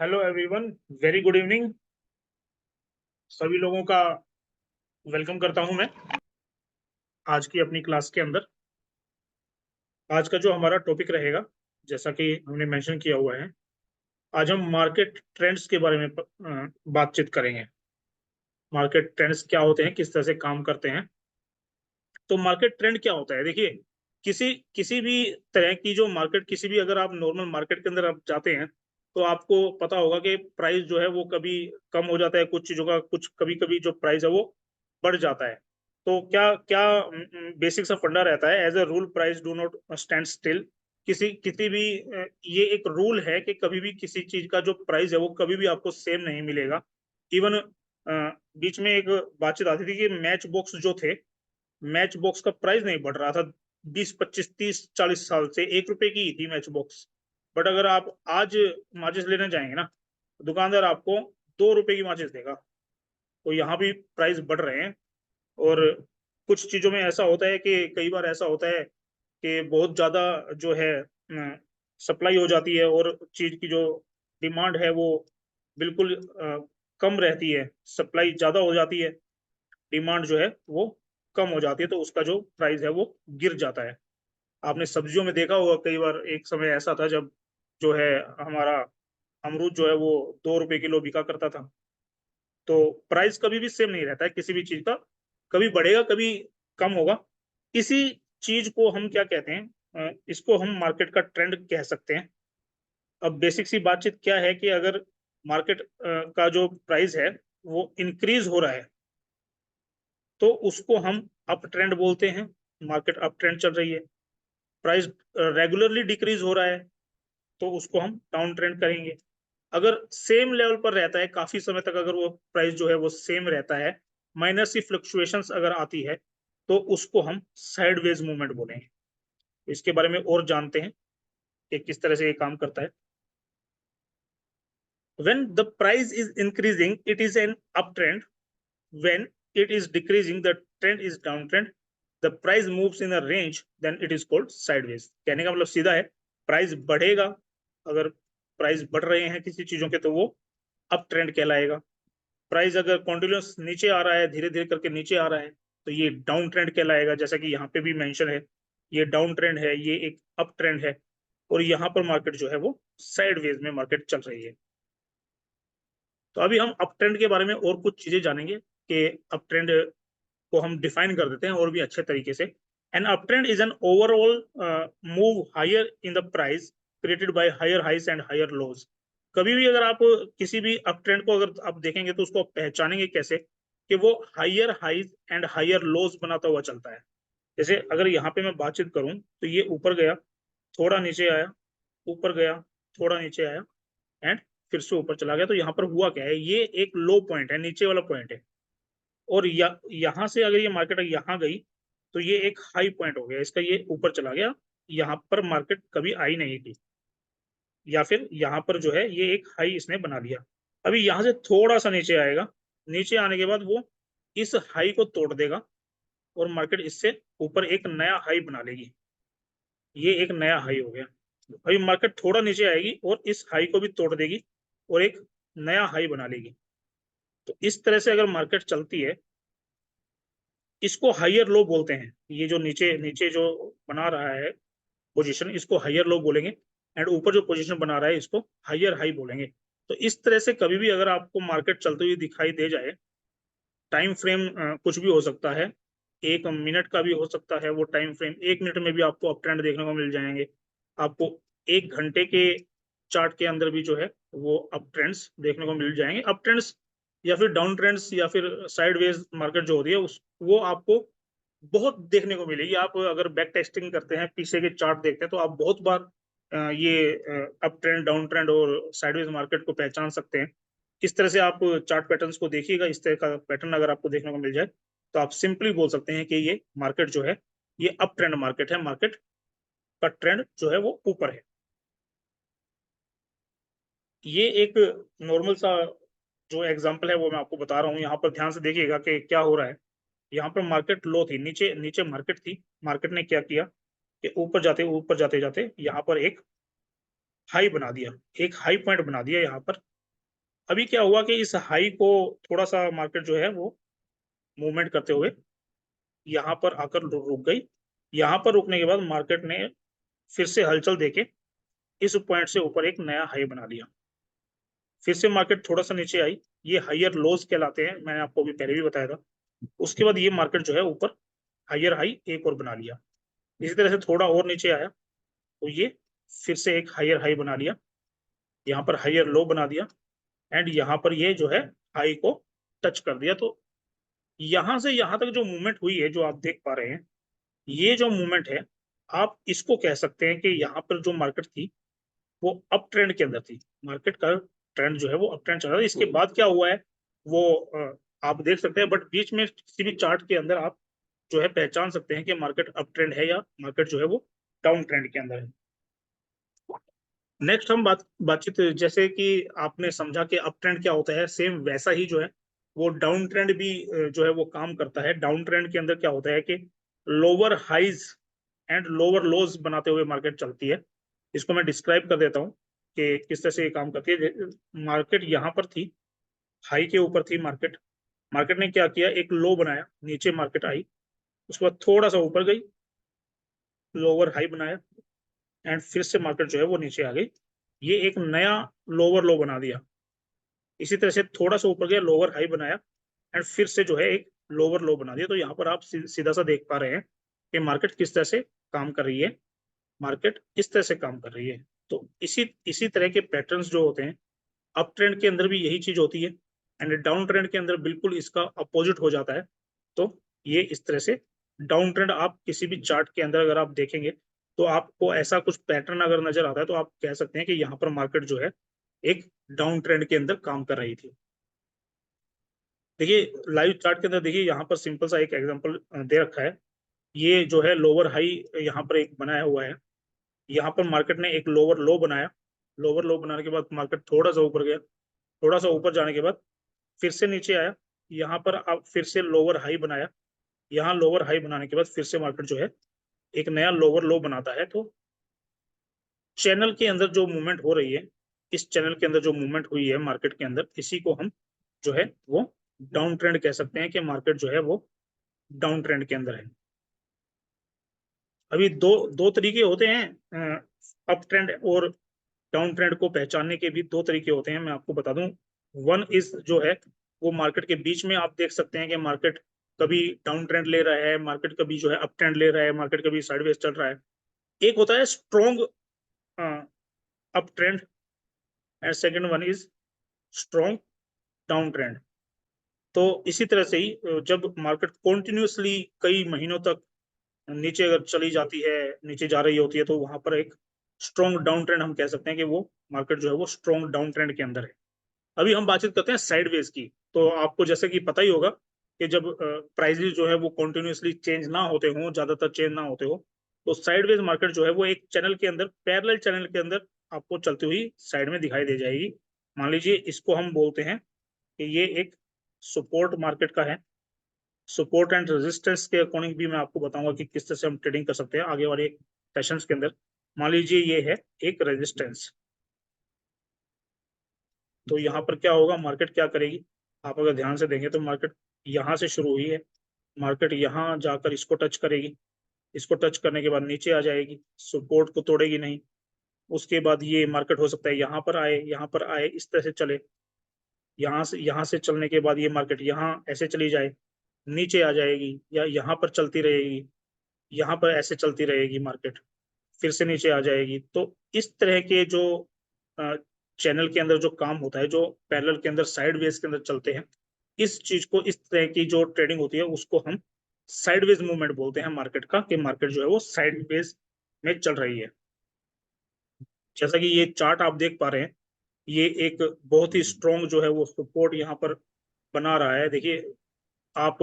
Hello everyone. Very good evening. सभी लोगों का वेलकम करता हूं मैं आज की अपनी क्लास के अंदर। आज का जो हमारा टॉपिक रहेगा, जैसा कि हमने मेंशन किया हुआ है, आज हम मार्केट ट्रेंड्स के बारे में बातचीत करेंगे। मार्केट ट्रेंड्स क्या होते हैं, किस तरह से काम करते हैं। तो मार्केट ट्रेंड क्या होता है, देखिए, किसी किसी भी तरह की जो मार्केट, किसी भी, अगर आप नॉर्मल मार्केट के अंदर आप जाते हैं तो आपको पता होगा कि प्राइस जो है वो कभी कम हो जाता है, कुछ चीजों का, कुछ कभी कभी जो प्राइस है वो बढ़ जाता है। तो क्या क्या बेसिक सा फंडा रहता है, as a rule price do not stand still. किसी किसी भी ये एक रूल है कि कभी भी किसी चीज का जो प्राइस है वो कभी भी आपको सेम नहीं मिलेगा। इवन बीच में एक बातचीत आती थी कि मैच बॉक्स जो थे, मैच बॉक्स का प्राइस नहीं बढ़ रहा था। 20 25 30 40 साल से 1 रुपए की ही थी मैच बॉक्स। बट अगर आप आज माचिस लेने जाएंगे ना, दुकानदार आपको 2 रुपए की माचिस देगा। तो यहाँ भी प्राइस बढ़ रहे हैं। और कुछ चीजों में ऐसा होता है कि कई बार ऐसा होता है कि बहुत ज्यादा जो है सप्लाई हो जाती है, और चीज की जो डिमांड है वो बिल्कुल कम रहती है। सप्लाई ज्यादा हो जाती है, डिमांड जो है वो कम हो जाती है, तो उसका जो प्राइस है वो गिर जाता है। आपने सब्जियों में देखा होगा, कई बार एक समय ऐसा था जब जो है हमारा अमरूद जो है वो 2 रुपए किलो बिका करता था। तो प्राइस कभी भी सेम नहीं रहता है किसी भी चीज का, कभी बढ़ेगा कभी कम होगा। इसी चीज को हम क्या कहते हैं, इसको हम मार्केट का ट्रेंड कह सकते हैं। अब बेसिक सी बातचीत क्या है कि अगर मार्केट का जो प्राइस है वो इंक्रीज हो रहा है तो उसको हम अप ट्रेंड बोलते हैं। मार्केट अप ट्रेंड चल रही है। प्राइस रेगुलरली डिक्रीज हो रहा है तो उसको हम डाउन ट्रेंड करेंगे। अगर सेम लेवल पर रहता है काफी समय तक, अगर वो प्राइस जो है वो सेम रहता है, माइनर सी फ्लक्चुएशंस अगर आती है, तो उसको हम साइडवेज मूवमेंट बोलेंगे। इसके बारे में और जानते हैं कि किस तरह से ये काम करता है। when the price is increasing it is an uptrend, when it is decreasing the trend is downtrend, the price moves in a range then it is called sideways। कहने का मतलब सीधा है, प्राइस बढ़ेगा, अगर प्राइस बढ़ रहे हैं किसी चीजों के तो वो अप ट्रेंड कहलाएगा। प्राइस अगर कॉन्टिन्यूस नीचे आ रहा है, धीरे धीरे करके नीचे आ रहा है, तो ये डाउन ट्रेंड कहलाएगा। जैसा कि यहाँ पे भी मेंशन है, ये डाउन ट्रेंड है, ये एक अप ट्रेंड है। और यहाँ पर मार्केट जो है वो साइडवेज में मार्केट चल रही है। तो अभी हम अप ट्रेंड के बारे में और कुछ चीजें जानेंगे कि अप ट्रेंड को हम डिफाइन कर देते हैं और भी अच्छे तरीके से। An up trend is an overall move higher in the price created by higher highs and higher lows. कभी भी अगर आप किसी भी अप ट्रेंड को अगर आप देखेंगे तो उसको आप पहचानेंगे कैसे, कि वो हायर हाइस एंड हायर लोज बनाता हुआ चलता है। जैसे अगर यहाँ पे मैं बातचीत करूं तो ये ऊपर गया, थोड़ा नीचे आया, ऊपर गया, थोड़ा नीचे आया, एंड फिर से ऊपर चला गया। तो यहाँ पर हुआ क्या है, ये एक लो पॉइंट है, नीचे वाला पॉइंट है। और यहाँ से अगर ये मार्केट यहाँ गई तो ये एक हाई पॉइंट हो गया इसका, ये ऊपर चला गया। यहाँ पर मार्केट कभी आई नहीं थी, या फिर यहाँ पर जो है ये एक हाई इसने बना लिया। अभी यहाँ से थोड़ा सा नीचे आएगा, नीचे आने के बाद वो इस हाई को तोड़ देगा और मार्केट इससे ऊपर एक नया हाई बना लेगी। ये एक नया हाई हो गया। अभी मार्केट थोड़ा नीचे आएगी और इस हाई को भी तोड़ देगी और एक नया हाई बना लेगी। तो इस तरह से अगर मार्केट चलती है, इसको हायर लो बोलते हैं। ये जो नीचे नीचे जो बना रहा है पोजीशन, इसको हायर लो बोलेंगे। एंड ऊपर जो पोजीशन बना रहा है इसको हायर हाई बोलेंगे। तो इस तरह से कभी भी अगर आपको मार्केट चलते हुए दिखाई दे जाए, टाइम फ्रेम कुछ भी हो सकता है, 1 मिनट का भी हो सकता है। वो टाइम फ्रेम 1 मिनट में भी आपको अप ट्रेंड देखने को मिल जाएंगे। आपको 1 घंटे के चार्ट के अंदर भी जो है वो अप ट्रेंड्स देखने को मिल जाएंगे। अप ट्रेंड्स या फिर डाउन ट्रेंड्स या फिर साइडवेज मार्केट जो होती है उस वो आपको बहुत देखने को मिलेगी। आप अगर बैक टेस्टिंग करते हैं, पीछे के चार्ट देखते हैं, तो आप बहुत बार ये अप ट्रेंड, डाउन ट्रेंड और साइडवेज मार्केट को पहचान सकते हैं। किस तरह से आप चार्ट पैटर्न्स को देखिएगा, इस तरह का पैटर्न अगर आपको देखने को मिल जाए तो आप सिंपली बोल सकते हैं कि ये मार्केट जो है ये अप ट्रेंड मार्केट है, मार्केट का ट्रेंड जो है वो ऊपर है। ये एक नॉर्मल सा जो एग्जांपल है वो मैं आपको बता रहा हूँ। यहाँ पर ध्यान से देखिएगा कि क्या हो रहा है। यहाँ पर मार्केट लो थी, नीचे नीचे मार्केट थी। मार्केट ने क्या किया कि ऊपर जाते जाते यहाँ पर एक हाई बना दिया, एक हाई पॉइंट बना दिया यहाँ पर। अभी क्या हुआ कि इस हाई को थोड़ा सा मार्केट जो है वो मूवमेंट करते हुए यहाँ पर आकर रुक गई। यहाँ पर रुकने के बाद मार्केट ने फिर से हलचल देके इस पॉइंट से ऊपर एक नया हाई बना लिया। फिर से मार्केट थोड़ा सा नीचे आई, ये हायर लोज कहलाते हैं, मैंने आपको अभी पहले भी बताया था। उसके बाद ये मार्केट जो है ऊपर हायर हाई एक और बना लिया। इसी तरह से थोड़ा और नीचे आया तो ये फिर से एक हायर हाई बना लिया, यहाँ पर हायर लो बना दिया, एंड यहाँ पर ये जो है हाई को टच कर दिया। तो यहां से यहां तक जो मूवमेंट हुई है, जो आप देख पा रहे हैं, ये जो मूवमेंट है, आप इसको कह सकते हैं कि यहाँ पर जो मार्केट थी वो अप ट्रेंड के अंदर थी। मार्केट का ट्रेंड जो है वो अप ट्रेंड चल रहा है। इसके बाद क्या हुआ है वो आप देख सकते हैं, बट बीच में किसी भी चार्ट के अंदर आप जो है पहचान सकते हैं कि मार्केट अप ट्रेंड है या मार्केट जो है वो डाउन ट्रेंड के अंदर है। नेक्स्ट हम बातचीत, जैसे कि आपने समझा कि अप ट्रेंड क्या होता है, सेम वैसा ही जो है वो डाउन ट्रेंड भी जो है वो काम करता है। डाउन ट्रेंड के अंदर क्या होता है कि lower highs and lower lows बनाते हुए मार्केट चलती है। इसको मैं डिस्क्राइब कर देता हूँ कि किस तरह से ये काम करती है। मार्केट यहाँ पर थी, हाई के ऊपर थी मार्केट। मार्केट ने क्या किया, एक लो बनाया, नीचे मार्केट आई, उसके बाद थोड़ा सा ऊपर गई, लोअर हाई बनाया, एंड फिर से मार्केट जो है वो नीचे आ गई, ये एक नया लोअर लो बना दिया। इसी तरह से थोड़ा सा ऊपर गया, लोअर हाई बनाया, एंड फिर से जो है एक लोअर लो बना दिया। तो यहाँ पर आप सीधा सा देख पा रहे हैं कि मार्केट किस तरह से काम कर रही है, मार्केट इस तरह से काम कर रही है। तो इसी इसी तरह के पैटर्न्स जो होते हैं, अप ट्रेंड के अंदर भी यही चीज होती है, एंड डाउन ट्रेंड के अंदर बिल्कुल इसका अपोजिट हो जाता है। तो ये इस तरह से डाउन ट्रेंड, आप किसी भी चार्ट के अंदर अगर आप देखेंगे तो आपको ऐसा कुछ पैटर्न अगर नजर आता है तो आप कह सकते हैं कि यहाँ पर मार्केट जो है एक डाउन ट्रेंड के अंदर काम कर रही थी। देखिए लाइव चार्ट के अंदर, देखिए यहाँ पर सिंपल सा एक एग्जांपल दे रखा है। ये जो है लोअर हाई यहाँ पर एक बनाया हुआ है, यहाँ पर मार्केट ने एक लोअर लो बनाया। लोअर लो बनाने के बाद मार्केट थोड़ा सा ऊपर गया, थोड़ा सा ऊपर जाने के बाद फिर से नीचे आया, यहाँ पर अब फिर से लोअर हाई बनाया। यहाँ लोअर हाई बनाने के बाद फिर से मार्केट जो है एक नया लोअर लो बनाता है। तो चैनल के अंदर जो मूवमेंट हो रही है, इस चैनल के अंदर जो मूवमेंट हुई है मार्केट के अंदर, इसी को हम जो है वो डाउन ट्रेंड कह सकते हैं कि मार्केट जो है वो डाउन ट्रेंड के अंदर है। अभी दो दो तरीके होते हैं अप ट्रेंड और डाउन ट्रेंड को पहचानने के भी दो तरीके होते हैं, मैं आपको बता दूं। वन इज जो है वो मार्केट के बीच में आप देख सकते हैं कि मार्केट कभी डाउन ट्रेंड ले रहा है, मार्केट कभी जो है अप ट्रेंड ले रहा है, मार्केट कभी साइडवेज चल रहा है। एक होता है strong up trend, and second one is strong down trend. तो इसी तरह से ही जब मार्केट कॉन्टिन्यूसली कई महीनों तक नीचे अगर चली जाती है, नीचे जा रही होती है, तो वहां पर एक स्ट्रॉन्ग डाउन ट्रेंड हम कह सकते हैं कि वो मार्केट जो है वो स्ट्रॉन्ग डाउन ट्रेंड के अंदर है। अभी हम बातचीत करते हैं साइडवेज की। तो आपको जैसे कि पता ही होगा कि जब प्राइसेस जो है वो कॉन्टिन्यूसली चेंज ना होते हो, ज्यादातर चेंज ना होते हो, तो साइडवेज मार्केट जो है वो एक चैनल के अंदर, पैरेलल चैनल के अंदर आपको चलती हुई साइड में दिखाई दे जाएगी। मान लीजिए इसको हम बोलते हैं कि ये एक सपोर्ट मार्केट का है। सपोर्ट एंड रेजिस्टेंस के अकॉर्डिंग भी मैं आपको बताऊंगा कि किस तरह से हम ट्रेडिंग कर सकते हैं आगे वाले सेशंस के अंदर। मान लीजिए ये है एक रेजिस्टेंस, तो यहाँ पर क्या होगा, मार्केट क्या करेगी, आप अगर ध्यान से देंगे तो मार्केट यहाँ से शुरू हुई है, मार्केट यहाँ जाकर इसको टच करेगी, इसको टच करने के बाद नीचे आ जाएगी, सपोर्ट को तोड़ेगी नहीं। उसके बाद ये मार्केट हो सकता है यहाँ पर आए, यहाँ पर आए, इस तरह से चले। यहाँ से चलने के बाद ये मार्केट यहाँ ऐसे चली जाए, नीचे आ जाएगी, या यहाँ पर चलती रहेगी, यहाँ पर ऐसे चलती रहेगी मार्केट, फिर से नीचे आ जाएगी। तो इस तरह के जो चैनल के अंदर जो काम होता है, जो पैरेलल के अंदर साइडवेज के अंदर चलते हैं, इस चीज को, इस तरह की जो ट्रेडिंग होती है उसको हम साइडवेज मूवमेंट बोलते हैं मार्केट का, कि मार्केट जो है वो साइडवेज में चल रही है। जैसा कि ये चार्ट आप देख पा रहे हैं, ये एक बहुत ही स्ट्रॉन्ग जो है वो सपोर्ट यहाँ पर बना रहा है। देखिए आप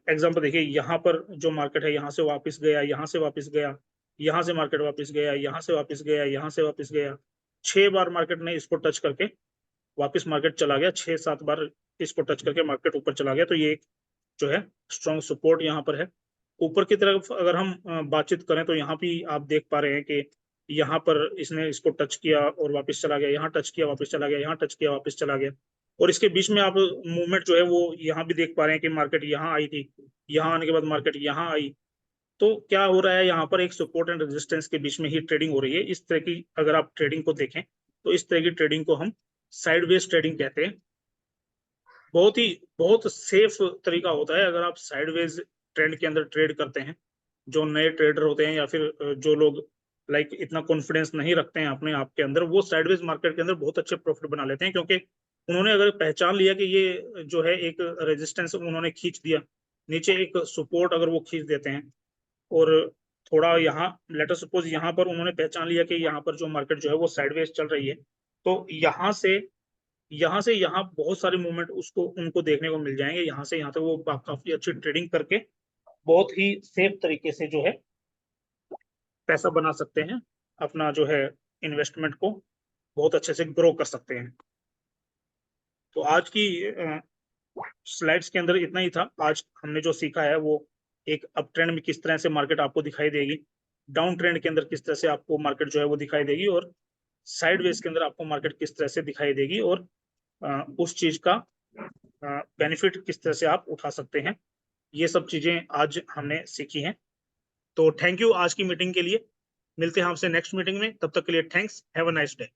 एग्जाम्पल देखिए, यहाँ पर जो मार्केट है यहाँ से वापस गया, यहाँ से वापस गया, यहाँ से मार्केट वापस गया, यहाँ से वापस गया, यहाँ से वापस गया। 6 बार मार्केट ने इसको टच करके वापस मार्केट चला गया, 6-7 बार इसको टच करके मार्केट ऊपर चला गया। तो ये एक जो है स्ट्रॉन्ग सपोर्ट यहाँ पर है। ऊपर की तरफ अगर हम बातचीत करें तो यहाँ भी आप देख पा रहे हैं कि यहाँ पर इसने इसको टच किया और वापस चला गया, यहाँ टच किया वापस चला गया, यहाँ टच किया वापस चला गया, और इसके बीच में आप मूवमेंट जो है वो यहाँ भी देख पा रहे हैं कि मार्केट यहाँ आई थी, यहाँ आने के बाद मार्केट यहाँ आई। तो क्या हो रहा है, यहाँ पर एक सपोर्ट एंड रेजिस्टेंस के बीच में ही ट्रेडिंग हो रही है। इस तरह की अगर आप ट्रेडिंग को देखें तो इस तरह की ट्रेडिंग को हम साइडवेज ट्रेडिंग कहते हैं। बहुत सेफ तरीका होता है अगर आप साइडवेज ट्रेंड के अंदर ट्रेड करते हैं। जो नए ट्रेडर होते हैं या फिर जो लोग इतना कॉन्फिडेंस नहीं रखते हैं अपने आप के अंदर, वो साइडवेज मार्केट के अंदर बहुत अच्छे प्रॉफिट बना लेते हैं, क्योंकि उन्होंने अगर पहचान लिया कि ये जो है एक रेजिस्टेंस उन्होंने खींच दिया, नीचे एक सपोर्ट अगर वो खींच देते हैं, और थोड़ा यहाँ लेटर सपोज यहाँ पर उन्होंने पहचान लिया कि यहाँ पर जो मार्केट जो है वो साइडवेज चल रही है, तो यहाँ से यहाँ बहुत सारे मूवमेंट उसको उनको देखने को मिल जाएंगे। यहाँ से यहाँ तक वो काफी अच्छी ट्रेडिंग करके बहुत ही सेफ तरीके से जो है पैसा बना सकते हैं, अपना जो है इन्वेस्टमेंट को बहुत अच्छे से ग्रो कर सकते हैं। तो आज की स्लाइड्स के अंदर इतना ही था। आज हमने जो सीखा है वो एक अप ट्रेंड में किस तरह से मार्केट आपको दिखाई देगी, डाउन ट्रेंड के अंदर किस तरह से आपको मार्केट जो है वो दिखाई देगी, और साइडवेज के अंदर आपको मार्केट किस तरह से दिखाई देगी, और उस चीज का बेनिफिट किस तरह से आप उठा सकते हैं। ये सब चीजें आज हमने सीखी हैं। तो थैंक यू आज की मीटिंग के लिए। मिलते हैं आपसे नेक्स्ट मीटिंग में, तब तक के लिए thanks, have a nice day.